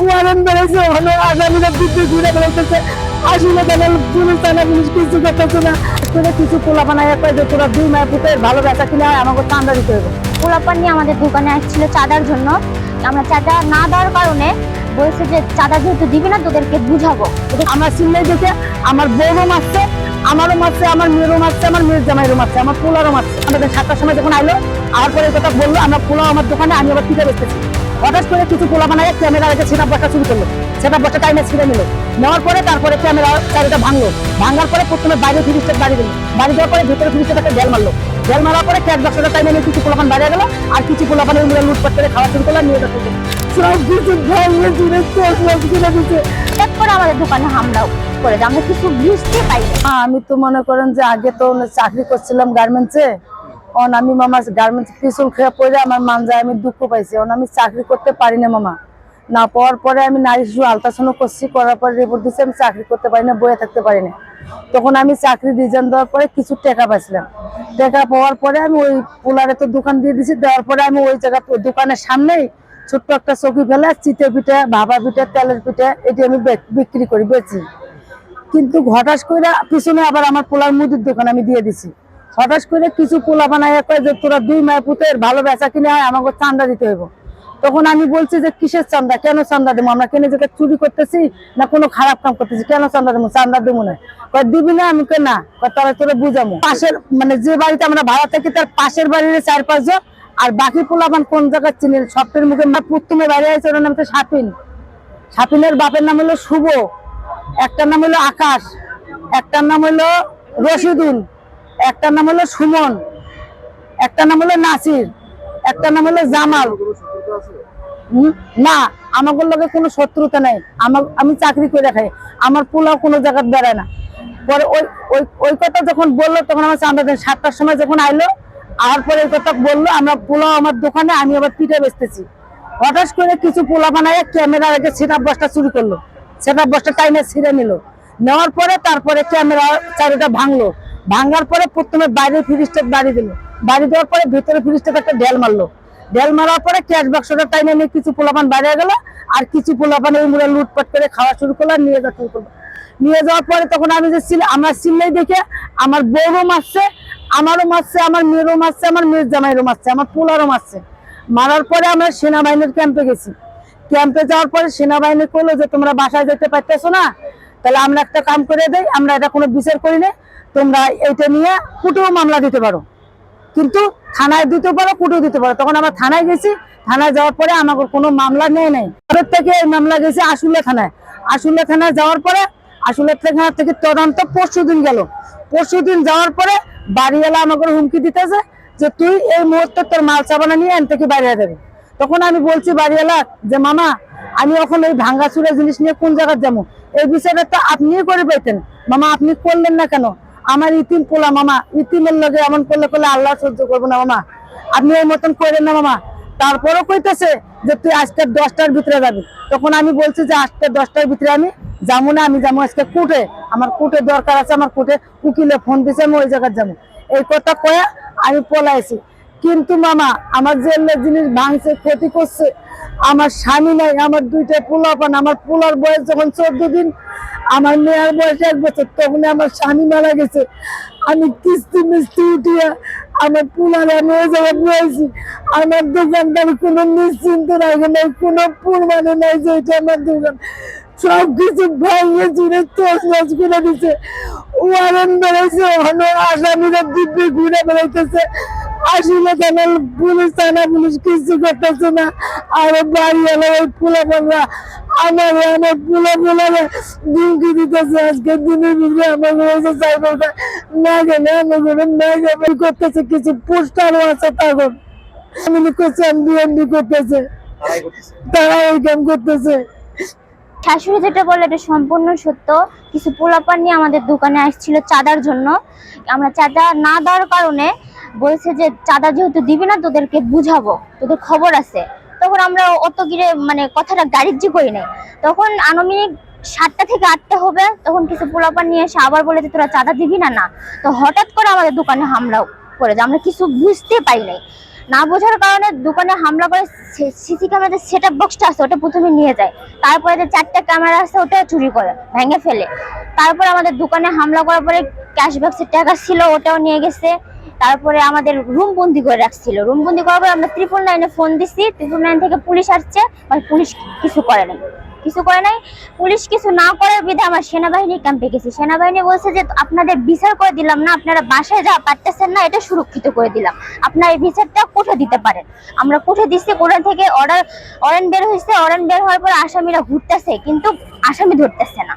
Warrant বেড়েছে, হলো আগামীরা দিব্যি ঘুরে বেড়াইতেছে। আসলে কেন পুলিশ থানা পুলিশ কিছু করতেছে না। করে কিছু পোলা বানায় যে তোরা 2 মায়ের পুতের ভালো বেচা কিনে হয় আমাকে চাঁদা দিতে হবে। পোলাপান নিয়ে আমাদের দোকানে আসছিল চাঁদার জন্য। আমরা চাঁদা না দেওয়ার কারণে বলছে যে চাঁদা যেহেতু দিবি না তোদেরকে বুঝাবো। আমার চিল্লাই দেখে আমার বউরও মারছে, আমারও মারছে, আমার মেয়েরও মারছে, আমার মেয়ের জামাইরও মারছে, আমার পোলারও মারছে। আমাদের 7টার সময় যখন আইলো আর পরে কথা বললো আমরা পোলাও আমার দোকানে, আমি আবার পিঠে বেচতেছি। হঠাৎ করে কিছু পোলা বানায় ক্যামেরা রেখে সেটা বসা শুরু করলো। সেটা বসা টাইমে ছিঁড়ে নিল, নেওয়ার পরে তারপরে ক্যামেরা চারিটা ভাঙলো। ভাঙার পরে প্রথমে বাইরে ফিরিস্টের বাড়ি দিল, বাড়ি দেওয়ার পরে ভিতরে ফিরিস্টের একটা ডেল মারলো। ডেল মারার পরে ক্যাশ বক্সটা টাইমে নিয়ে কিছু পোলাপান বাইরে গেল, আর কিছু পোলাপান লুটপাট করে খাওয়া শুরু করলো, নিয়ে যাচ্ছে সব কিছু ভাঙলে জুড়ে কিনে দিচ্ছে। হঠাৎ করে আমাদের দোকানে হামলাও করে আমরা কিছু বুঝতে পারি না। আমি তো মনে করেন যে আগে তো চাকরি করছিলাম গার্মেন্টসে, আমি মামা গার্মেন্টস পিছল খেয়ে পড়ে আমার মান যায়, আমি দুঃখ পাইছি। আমি চাকরি করতে পারি না মামা, না পাওয়ার পরে আমি নারী শিশু আলট্রাসাউন্ড করছি, করার পরে রিপোর্ট দিচ্ছি আমি চাকরি করতে পারি না, বয়ে থাকতে পারি না। তখন আমি চাকরি রিজাইন দেওয়ার পরে কিছু টাকা পাইছিলাম। টাকা পাওয়ার পরে আমি ওই পোলারে তো দোকান দিয়ে দিছি, দেওয়ার পরে আমি ওই জায়গা দোকানের সামনেই ছোট্ট একটা চৌকি ফেলে চিতে পিঠে, ভাপা পিঠে, তেলের পিঠে এটি আমি বিক্রি করি, বেচি। কিন্তু হঠাৎ করে পিছনে আবার আমার পোলার মুদির দোকান আমি দিয়ে দিছি। হঠাৎ করে কিছু পোলা বানায় যে তোরা 2 মায়ের পুতের ভালো বেচা কিনে হয় আমাকে চাঁদা দিতে হইব। তখন আমি বলছি যে কিসের চাঁদা, কেন চাঁদা দেবো, আমরা কেন যেটা চুরি করতেছি না কোনো খারাপ কাম করতেছি, কেন চাঁদা দেবো, চাঁদা দেবো না। দিবি না, আমি না তাহলে তোরা বুঝাবো। পাশের মানে যে বাড়িতে আমরা ভাড়া থাকি তার পাশের বাড়ির 4-5 জন, আর বাকি পোলাপান কোন জায়গায় চিনি সবটের মুখে প্রথমে বাইরে আছে, ওর নাম তো সাপিন। সাপিনের বাপের নাম হলো শুভ, একটার নাম হলো আকাশ, একটার নাম হলো রশিদুল, একটার নাম হলো সুমন, একটার নাম হলো নাসির, একটার নাম হলো জামাল। না, আমাদের লগে কোনো শত্রুতা নাই, আমি চাকরি করে খাই, আমার পোলাও কোনো জায়গায় বেড়ায় না। পরে ওই কথা যখন বললো তখন আমার চাঁদা দেন 7টার সময় যখন আইলো, আর পরে ওই কথা বললো আমরা পোলাও আমার দোকানে, আমি আবার পিঠে বেচতেছি। হঠাৎ করে কিছু পোলা বানায় ক্যামেরা রেখে সেটা বসটা চুরি করলো, সেটা বসটা টাইমে ছিঁড়ে নিল, নেওয়ার পরে তারপরে ক্যামেরা চারিটা ভাঙলো। ভাঙার পরে প্রথমে বাইরে ফিরিস্টের বাড়ি দিল, বাড়ি দেওয়ার পরে ভিতরে ফিরিস্টের একটা ঢেল মারলো। ঢেল মারার পরে ক্যাশ বাক্সটা টাইমে নিয়ে কিছু পোলাপান বাইরে গেল, আর কিছু পোলাপান এই মুড়ে লুটপাট করে খাওয়া শুরু করলো, নিয়ে যাওয়া শুরু করলো। নিয়ে যাওয়ার পরে তখন আমি যে আমার চিল্লাই দেখে আমার বউরও মারছে, আমারও মারছে, আমার মেয়েরও মারছে, আমার মেয়ের জামাইরও মারছে, আমার পোলারও মারছে। মারার পরে আমরা সেনাবাহিনীর ক্যাম্পে গেছি। ক্যাম্পে যাওয়ার পরে সেনাবাহিনী করলো যে তোমরা বাসায় যেতে পারতেছো না, তাহলে আমরা একটা কাম করে দেই, আমরা এটা কোনো বিচার করি না, তোমরা এটা নিয়ে কুটেও মামলা দিতে পারো, কিন্তু থানায় দিতে পারো, কুটেও দিতে পারো। তখন আমরা থানায় গেছি, থানায় যাওয়ার পরে আমাকে কোনো মামলা নেই নাই। তাদের থেকে এই মামলা গেছে আশুলিয়া থানায়। আশুলিয়া থানায় যাওয়ার পরে আশুলিয়া থানা থেকে তদন্ত পরশুদিন গেল। পরশুদিন যাওয়ার পরে বাড়িওয়ালা আমাকে হুমকি দিতেছে যে তুই এই মুহূর্তে তোর মাল চাবানা নিয়ে এন থেকে বাইরে যাবি। তখন আমি বলছি বাড়িওয়ালা যে মামা আমি এখন এই ভাঙ্গা চুরা জিনিস নিয়ে কোন জায়গায় যাবো, এই বিষয়টা তো আপনিই করে পেতেন মামা, আপনি করলেন না কেন? আমার ইতিম পোলা মামা, ইতিমের লগে এমন করলে করলে আল্লাহ সহ্য করবো না মামা, আপনি এই মতন করেন না মামা। তারপরও কইতেছে যে তুই আজকে 10টার ভিতরে যাবি। তখন আমি বলছি যে আজকে 10টার ভিতরে আমি যাবো না, আমি যাবো আজকে কোর্টে, আমার কোর্টে দরকার আছে, আমার কোর্টে উকিলে ফোন দিছে, আমি ওই জায়গায় যাবো। এই কথা কয়ে আমি পলাইছি। কিন্তু মামা আমার যে জিনিস ভাঙছে, ক্ষতি করছে, আমার স্বামী নাই, আমার 2টা পোলাপান, আমার পোলার বয়স যখন 14 দিন, আমার মেয়ের বয়স 1 বছর, তখন আমার স্বামী মারা গেছে। আমি কিস্তি মিস্তি উঠিয়া আমার পোলারে আমি ওই জায়গায় বয়েছি। আমার দোকানদার কোনো নিশ্চিন্ত রাখে নাই, কোনো প্রমাণে নাই যে এটা আমার দোকান। সবকিছু ভাঙিয়ে চুরে তছনছ করে দিচ্ছে। ওয়ারেন্ট বেড়েছে, আসামিরা দিব্যি ঘুরে বেড়াইতেছে। আসলে কেন পুলিশ থানা পুলিশ কিছু করতেছে না। আর বাড়ি এলো ওই পোলাপানরা আমার পোলাপানরা ধুমকি দিতেছে, আজকে দিনের ভিতরে আমাকে চাইবে না গেলে আমাকে না যাবে করতেছে। কিছু পোস্টারও আছে, তখন আমি করছে এমবি করতেছে, তারা ওই কাম করতেছে। শাশুড়ি যেটা বলে এটা সম্পূর্ণ সত্য। কিছু পোলাপান নিয়ে আমাদের দোকানে আসছিল চাঁদার জন্য। আমরা চাঁদা না দেওয়ার কারণে বলছে যে চাঁদা যেহেতু দিবি না তোদেরকে বুঝাবো, তোদের খবর আছে। তখন আমরা অত গিরে মানে কথাটা গাড়িজি করি নাই। তখন আনুমানিক 7টা থেকে 8টা হবে, তখন কিছু পোলাপান নিয়ে এসে আবার বলে যে তোরা চাঁদা দিবি না। না তো হঠাৎ করে আমাদের দোকানে হামলাও করে যে আমরা কিছু বুঝতে পারি নাই। না বোঝার কারণে দোকানে হামলা করে। সিসি ক্যামেরা যে সেট আপ বক্সটা আছে ওটা প্রথমে নিয়ে যায়, তারপরে যে 4টা ক্যামেরা আছে ওটা চুরি করে ভেঙে ফেলে। তারপরে আমাদের দোকানে হামলা করার পরে ক্যাশ বক্সের টাকা ছিল ওটাও নিয়ে গেছে। তারপরে আমাদের রুম বন্দি করে রাখছিল। রুম বন্দি করার পরে আমরা 999-এ ফোন দিছি, 999 থেকে পুলিশ আসছে, আর পুলিশ কিছু করে নাই। পুলিশ কিছু না করার বিধে আমার সেনাবাহিনী ক্যাম্পে গেছি। সেনাবাহিনী বলছে যে আপনাদের বিচার করে দিলাম না, আপনারা বাসায় যা পারতেছেন না, এটা সুরক্ষিত করে দিলাম, আপনারা এই বিচারটা কোর্টে দিতে পারেন। আমরা কোর্টে দিচ্ছি, কোর্ট থেকে অর্ডার বের হয়েছে। অর্ডার বের হওয়ার পর আসামিরা ঘুরতেছে, কিন্তু আসামি ধরতেছে না।